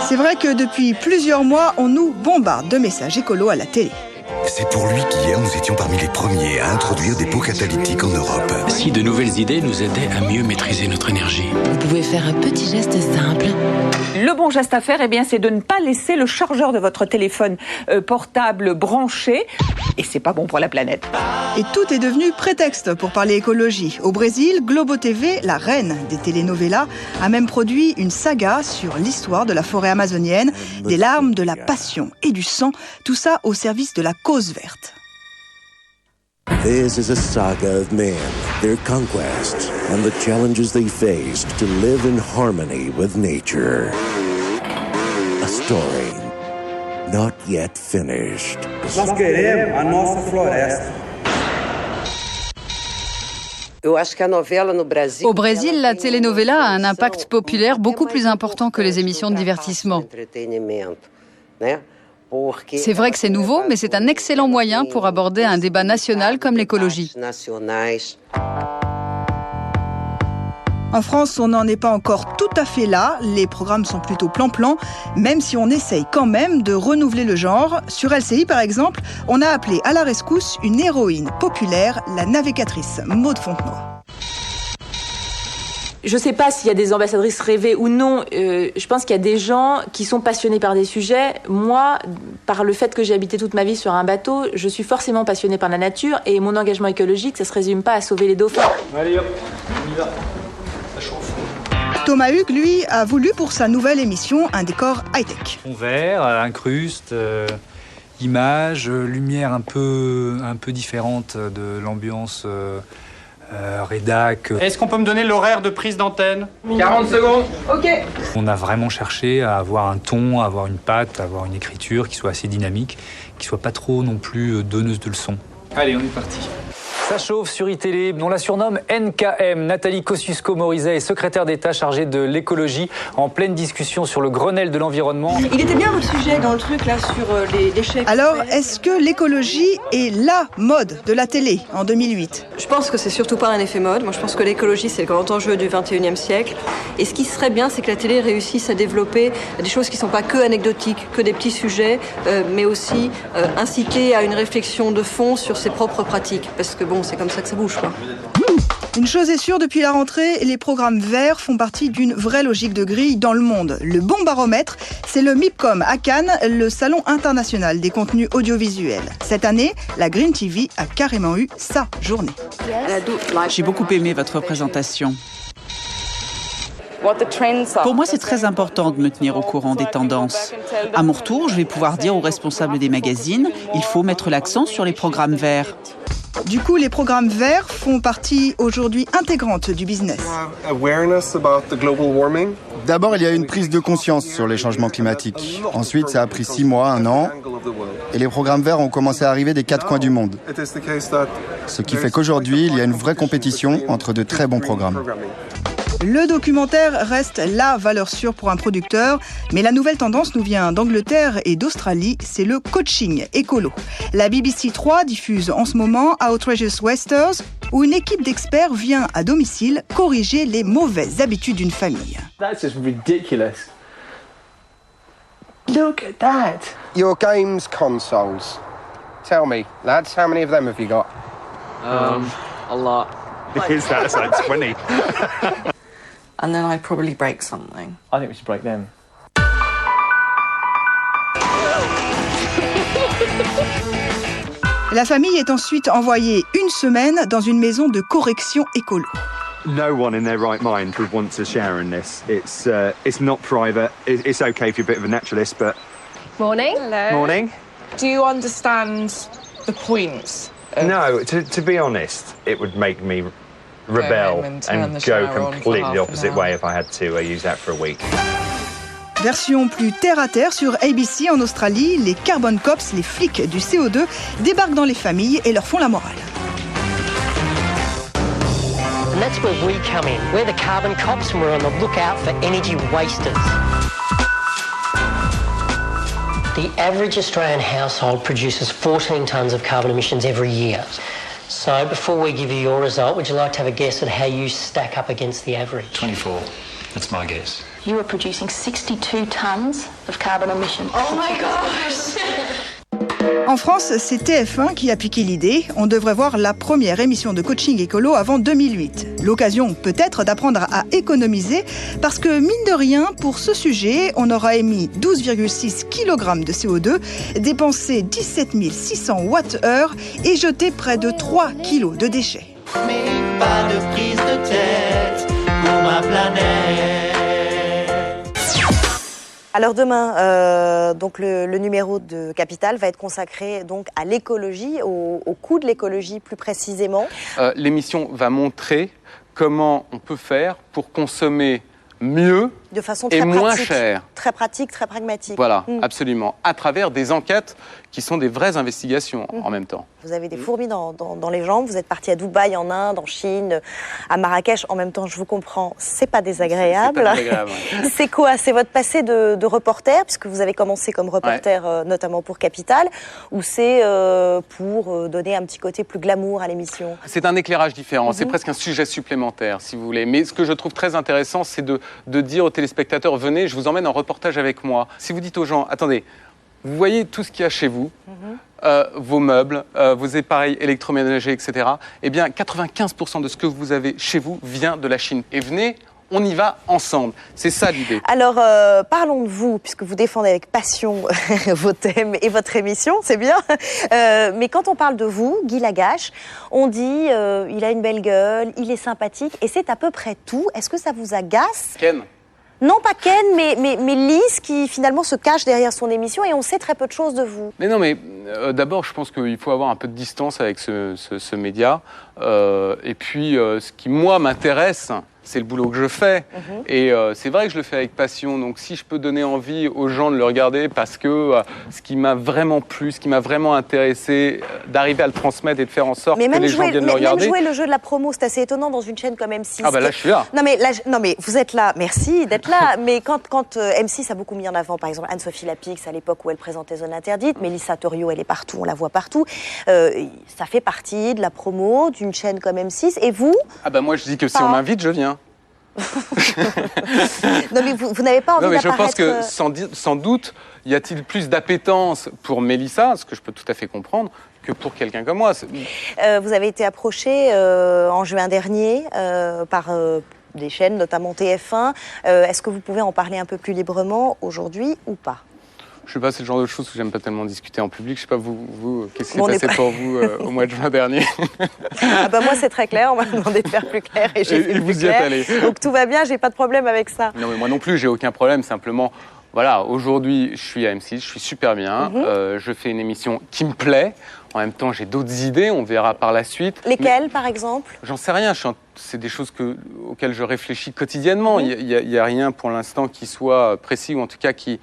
C'est vrai que depuis plusieurs mois, on nous bombarde de messages écolos à la télé. C'est pour lui qu'hier, nous étions parmi les premiers à introduire des pots catalytiques en Europe. Si de nouvelles idées nous aidaient à mieux maîtriser notre énergie. Vous pouvez faire un petit geste simple. Le bon geste à faire, c'est de ne pas laisser le chargeur de votre téléphone portable branché. Et c'est pas bon pour la planète. Et tout est devenu prétexte pour parler écologie. Au Brésil, Globo TV, la reine des telenovelas, a même produit une saga sur l'histoire de la forêt amazonienne, des larmes, de la passion et du sang, tout ça au service de la cause verte. This is a saga of man, their conquests, and the challenges they faced to live in harmony with nature. A story not yet finished. Nós queremos a nossa floresta. Au Brésil, la telenovela a un impact populaire beaucoup plus important que les émissions de divertissement. C'est vrai que c'est nouveau, mais c'est un excellent moyen pour aborder un débat national comme l'écologie. En France, on n'en est pas encore tout à fait là. Les programmes sont plutôt plan-plan, même si on essaye quand même de renouveler le genre. Sur LCI, par exemple, on a appelé à la rescousse une héroïne populaire, la navigatrice Maude Fontenoy. Je ne sais pas s'il y a des ambassadrices rêvées ou non. Je pense qu'il y a des gens qui sont passionnés par des sujets. Moi, par le fait que j'ai habité toute ma vie sur un bateau, je suis forcément passionnée par la nature et mon engagement écologique, ça ne se résume pas à sauver les dauphins. Allez hop, on y va. Ça chauffe. Thomas Hugues, lui, a voulu pour sa nouvelle émission un décor high-tech. Fond vert, incruste, images, lumière un peu différente de l'ambiance rédac. Est-ce qu'on peut me donner l'horaire de prise d'antenne ? 40 secondes. Ok. On a vraiment cherché à avoir un ton, à avoir une patte, à avoir une écriture qui soit assez dynamique, qui soit pas trop non plus donneuse de leçons. Allez, on est parti. Ça chauffe sur iTélé. On la surnomme NKM. Nathalie Kosciusko-Morizet est secrétaire d'État chargée de l'écologie, en pleine discussion sur le Grenelle de l'environnement. Il était bien votre sujet dans le truc là sur les déchets. Alors, est-ce que l'écologie est la mode de la télé en 2008 ? Je pense que c'est surtout pas un effet mode. Moi, je pense que l'écologie, c'est le grand enjeu du 21e siècle. Et ce qui serait bien, c'est que la télé réussisse à développer des choses qui ne sont pas que anecdotiques, que des petits sujets, mais aussi inciter à une réflexion de fond sur ses propres pratiques. Parce que bon, c'est comme ça que ça bouge, quoi. Une chose est sûre, depuis la rentrée, les programmes verts font partie d'une vraie logique de grille dans le monde. Le bon baromètre, c'est le MIPCOM à Cannes, le salon international des contenus audiovisuels. Cette année, la Green TV a carrément eu sa journée. J'ai beaucoup aimé votre présentation. Pour moi, c'est très important de me tenir au courant des tendances. À mon retour, je vais pouvoir dire aux responsables des magazines, il faut mettre l'accent sur les programmes verts. Du coup, les programmes verts font partie aujourd'hui intégrante du business. D'abord, il y a une prise de conscience sur les changements climatiques. Ensuite, ça a pris 6 mois, 1 an. Et les programmes verts ont commencé à arriver des 4 coins du monde. Ce qui fait qu'aujourd'hui, il y a une vraie compétition entre de très bons programmes. Le documentaire reste la valeur sûre pour un producteur, mais la nouvelle tendance nous vient d'Angleterre et d'Australie, c'est le coaching écolo. La BBC 3 diffuse en ce moment Outrageous Wasters, où une équipe d'experts vient à domicile corriger les mauvaises habitudes d'une famille. That's just ridiculous. Look at that. Your games consoles. Tell me, lads, how many of them have you got? A lot. Because that's like 20. And then I'd probably break something. I think we should break them. La famille est ensuite envoyée une semaine dans une maison de correction écolo. No one in their right mind would want to share in this. It's not private. It's okay if you're a bit of a naturalist, but... Morning. Hello. Morning. Do you understand the points? No, to be honest, it would make me rebel and go completely the opposite way if I had to use that for a week. Version plus terre-à-terre sur ABC en Australie, les Carbon Cops, les flics du CO2, débarquent dans les familles et leur font la morale. And that's where we come in. We're the Carbon Cops and we're on the lookout for energy wasters. The average Australian household produces 14 tonnes of carbon emissions every year. So before we give you your result, would you like to have a guess at how you stack up against the average? 24. That's my guess. You are producing 62 tonnes of carbon emissions. Oh my gosh! En France, c'est TF1 qui a piqué l'idée. On devrait voir la première émission de coaching écolo avant 2008. L'occasion peut-être d'apprendre à économiser parce que, mine de rien, pour ce sujet, on aura émis 12,6 kg de CO2, dépensé 17 600 Wh et jeté près de 3 kg de déchets. Mais pas de prise de tête pour ma planète. Alors demain, donc le numéro de Capital va être consacré donc à l'écologie, au coût de l'écologie plus précisément. L'émission va montrer comment on peut faire pour consommer mieux de façon et très moins pratique, cher. Très pratique, très pragmatique. Voilà, absolument. À travers des enquêtes qui sont des vraies investigations en même temps. Vous avez des fourmis dans les jambes, vous êtes parti à Dubaï, en Inde, en Chine, à Marrakech. En même temps, je vous comprends, c'est pas désagréable. C'est pas désagréable. C'est quoi? C'est votre passé de reporter, puisque vous avez commencé comme reporter, notamment pour Capital, ou c'est pour donner un petit côté plus glamour à l'émission? C'est un éclairage différent, c'est presque un sujet supplémentaire, si vous voulez. Mais ce que je trouve très intéressant, c'est de dire aux téléspectateurs, venez, je vous emmène en reportage avec moi. Si vous dites aux gens, attendez, vous voyez tout ce qu'il y a chez vous, vos meubles, vos appareils électroménagers, etc. Eh bien, 95% de ce que vous avez chez vous vient de la Chine. Et venez, on y va ensemble. C'est ça l'idée. Alors, parlons de vous, puisque vous défendez avec passion vos thèmes et votre émission, c'est bien. Mais quand on parle de vous, Guy Lagache, on dit il a une belle gueule, il est sympathique, et c'est à peu près tout. Est-ce que ça vous agace? Ken. Non, pas Ken, mais Lise qui finalement se cache derrière son émission et on sait très peu de choses de vous. Mais non, mais d'abord, je pense qu'il faut avoir un peu de distance avec ce média. Et puis, ce qui, moi, m'intéresse, c'est le boulot que je fais. Et c'est vrai que je le fais avec passion. Donc si je peux donner envie aux gens de le regarder parce que ce qui m'a vraiment plu, ce qui m'a vraiment intéressé, d'arriver à le transmettre et de faire en sorte que les gens viennent le regarder. Même jouer le jeu de la promo, c'est assez étonnant dans une chaîne comme M6. Ah bah là, je suis là. Non mais vous êtes là, merci d'être là. Mais quand M6 a beaucoup mis en avant, par exemple, Anne-Sophie Lapix, à l'époque où elle présentait Zone Interdite, Mélissa Thoriot, elle est partout, on la voit partout. Ça fait partie de la promo d'une chaîne comme M6. Et vous? Ah bah moi, je dis que si on m'invite, je viens. Non mais vous n'avez pas envie non, mais d'apparaître... Je pense que sans doute, y a-t-il plus d'appétence pour Mélissa, ce que je peux tout à fait comprendre, que pour quelqu'un comme moi. Vous avez été approché en juin dernier par des chaînes, notamment TF1. Est-ce que vous pouvez en parler un peu plus librement aujourd'hui ou pas? Je sais pas, c'est le genre de choses que j'aime pas tellement discuter en public. Je sais pas, vous qu'est-ce qui s'est passé pour vous au mois de juin dernier? Ah bah moi, c'est très clair. On m'a demandé de faire plus clair et j'ai fait plus vous y clair. êtes allé. Donc tout va bien, j'ai pas de problème avec ça. Non, mais moi non plus, j'ai aucun problème. Simplement, voilà, aujourd'hui, je suis à M6, je suis super bien. Je fais une émission qui me plaît. En même temps, j'ai d'autres idées. On verra par la suite. Lesquelles, par exemple? J'en sais rien. C'est des choses auxquelles je réfléchis quotidiennement. Il y a rien pour l'instant qui soit précis ou en tout cas qui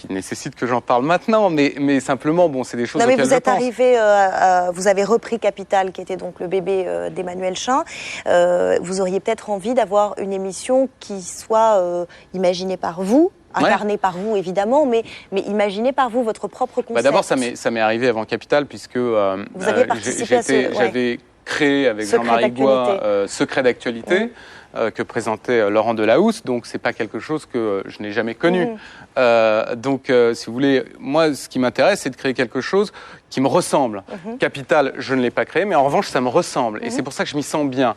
nécessite que j'en parle maintenant, mais simplement, bon, c'est des choses auxquelles je pense. Vous êtes arrivé, vous avez repris Capital, qui était donc le bébé d'Emmanuel Chin. Vous auriez peut-être envie d'avoir une émission qui soit imaginée par vous, incarnée par vous, évidemment, mais imaginée par vous, votre propre concept. Bah d'abord, ça m'est arrivé avant Capital, puisque j'avais créé avec Jean-Marie Goua Secret d'actualité. Que présentait Laurent Delahousse, donc c'est pas quelque chose que je n'ai jamais connu. Donc, si vous voulez, moi, ce qui m'intéresse, c'est de créer quelque chose qui me ressemble. Capital, je ne l'ai pas créé, mais en revanche, ça me ressemble. Et c'est pour ça que je m'y sens bien.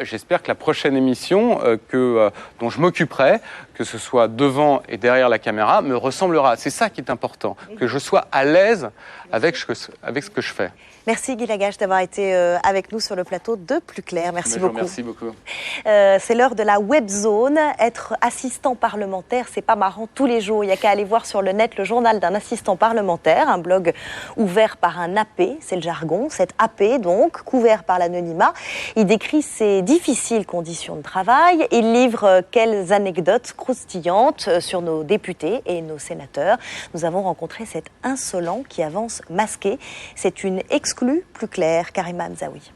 J'espère que la prochaine émission dont je m'occuperai, que ce soit devant et derrière la caméra, me ressemblera. C'est ça qui est important, que je sois à l'aise avec ce que je fais. Merci Guy Lagache d'avoir été avec nous sur le plateau de Plus Clair. Merci beaucoup. Merci beaucoup. C'est l'heure de la webzone. Être assistant parlementaire, c'est pas marrant tous les jours. Il n'y a qu'à aller voir sur le net le journal d'un assistant parlementaire, un blog ouvert par un AP, c'est le jargon. Cet AP, donc, couvert par l'anonymat, il décrit ses difficiles conditions de travail. Il livre quelques anecdotes croustillantes sur nos députés et nos sénateurs. Nous avons rencontré cet insolent qui avance masqué. C'est une exclue Plus Clair, Karima Hamzaoui.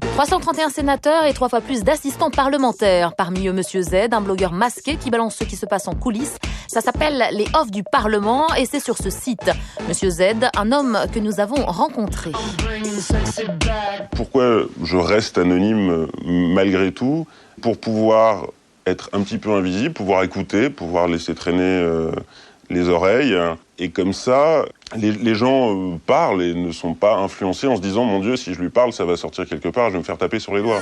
« 331 sénateurs et 3 fois plus d'assistants parlementaires. Parmi eux, Monsieur Z, un blogueur masqué qui balance ce qui se passe en coulisses. Ça s'appelle les offs du Parlement et c'est sur ce site. Monsieur Z, un homme que nous avons rencontré. Pourquoi je reste anonyme malgré tout? Pour pouvoir être un petit peu invisible, pouvoir écouter, pouvoir laisser traîner les oreilles. Et comme ça, les gens parlent et ne sont pas influencés en se disant « Mon Dieu, si je lui parle, ça va sortir quelque part, je vais me faire taper sur les doigts. »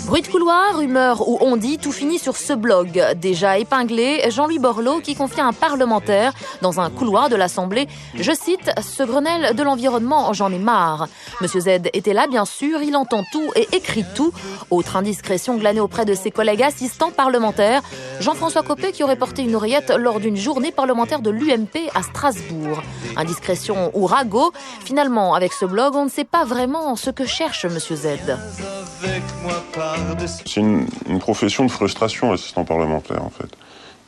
Bruit de couloir, rumeur ou on-dit, tout finit sur ce blog. Déjà épinglé, Jean-Louis Borloo qui confie à un parlementaire dans un couloir de l'Assemblée, je cite, « Ce Grenelle de l'environnement, j'en ai marre ». Monsieur Z était là, bien sûr, il entend tout et écrit tout. Autre indiscrétion glanée auprès de ses collègues assistants parlementaires, Jean-François Copé qui aurait porté une oreillette lors d'une journée parlementaire de l'UMP à Strasbourg. Indiscrétion ou ragot, finalement, avec ce blog, on ne sait pas vraiment ce que cherche Monsieur Z. C'est une profession de frustration, assistant parlementaire, en fait.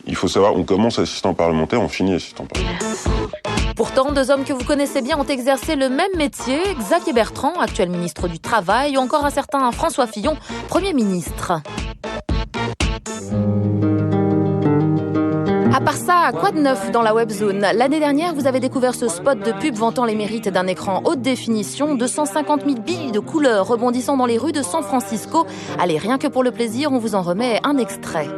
Il faut savoir, on commence assistant parlementaire, on finit assistant parlementaire. Pourtant, 2 hommes que vous connaissez bien ont exercé le même métier, Xavier Bertrand, actuel ministre du Travail, ou encore un certain François Fillon, Premier ministre. À part ça, quoi de neuf dans la webzone? L'année dernière, vous avez découvert ce spot de pub vantant les mérites d'un écran haute définition, 250 000 billes de couleurs rebondissant dans les rues de San Francisco. Allez, rien que pour le plaisir, on vous en remet un extrait.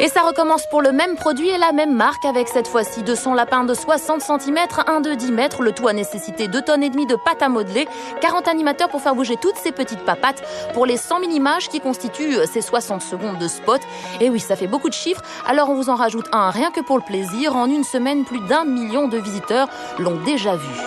Et ça recommence pour le même produit et la même marque avec cette fois-ci 200 lapins de 60 cm, un de 10 mètres. Le tout a nécessité 2,5 tonnes de pâte à modeler, 40 animateurs pour faire bouger toutes ces petites papates pour les 100 000 images qui constituent ces 60 secondes de spot. Et oui, ça fait beaucoup de chiffres, alors on vous en rajoute un rien que pour le plaisir. En une semaine, plus d'1 million de visiteurs l'ont déjà vu.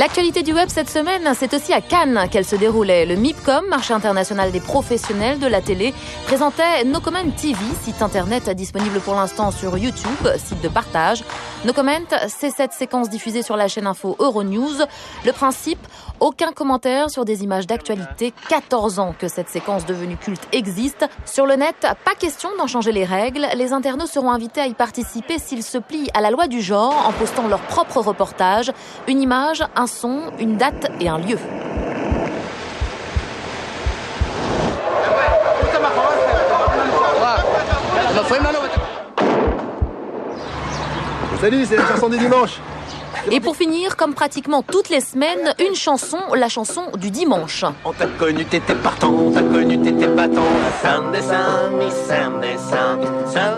L'actualité du web cette semaine, c'est aussi à Cannes qu'elle se déroulait. Le MIPCOM, marché international des professionnels de la télé, présentait No Comment TV, site internet disponible pour l'instant sur YouTube, site de partage. No Comment, c'est cette séquence diffusée sur la chaîne info Euronews. Le principe, aucun commentaire sur des images d'actualité. 14 ans que cette séquence devenue culte existe. Sur le net, pas question d'en changer les règles. Les internautes seront invités à y participer s'ils se plient à la loi du genre en postant leur propre reportage, une image, un son, une date et un lieu. Salut, c'est la chanson du dimanche. Et pour finir, comme pratiquement toutes les semaines, une chanson, la chanson du dimanche. On t'a connu, t'étais partant, on t'a connu, t'étais battant.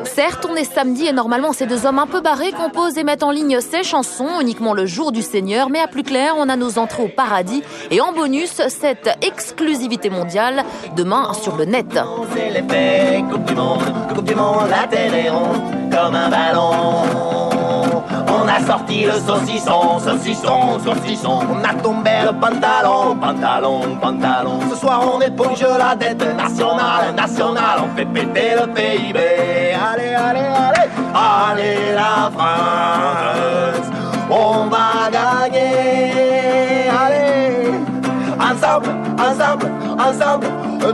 Certes, on est samedi et normalement ces deux hommes un peu barrés composent et mettent en ligne ces chansons uniquement le jour du Seigneur, mais à plus clair, on a nos entrées au paradis et en bonus, cette exclusivité mondiale demain sur le net. C'est l'effet Coupe du monde, la télé ronde comme un ballon. On a sorti le saucisson, on a tombé le pantalon. Ce soir on éponge la dette nationale, on fait péter le PIB. Allez la France, on va gagner. Allez, ensemble,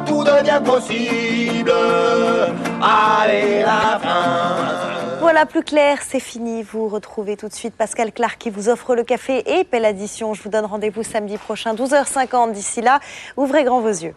tout devient possible. Allez la France. Voilà, plus clair, c'est fini. Vous retrouvez tout de suite Pascal Clark qui vous offre le café et Pelle Addition. Je vous donne rendez-vous samedi prochain, 12h50. D'ici là, ouvrez grand vos yeux.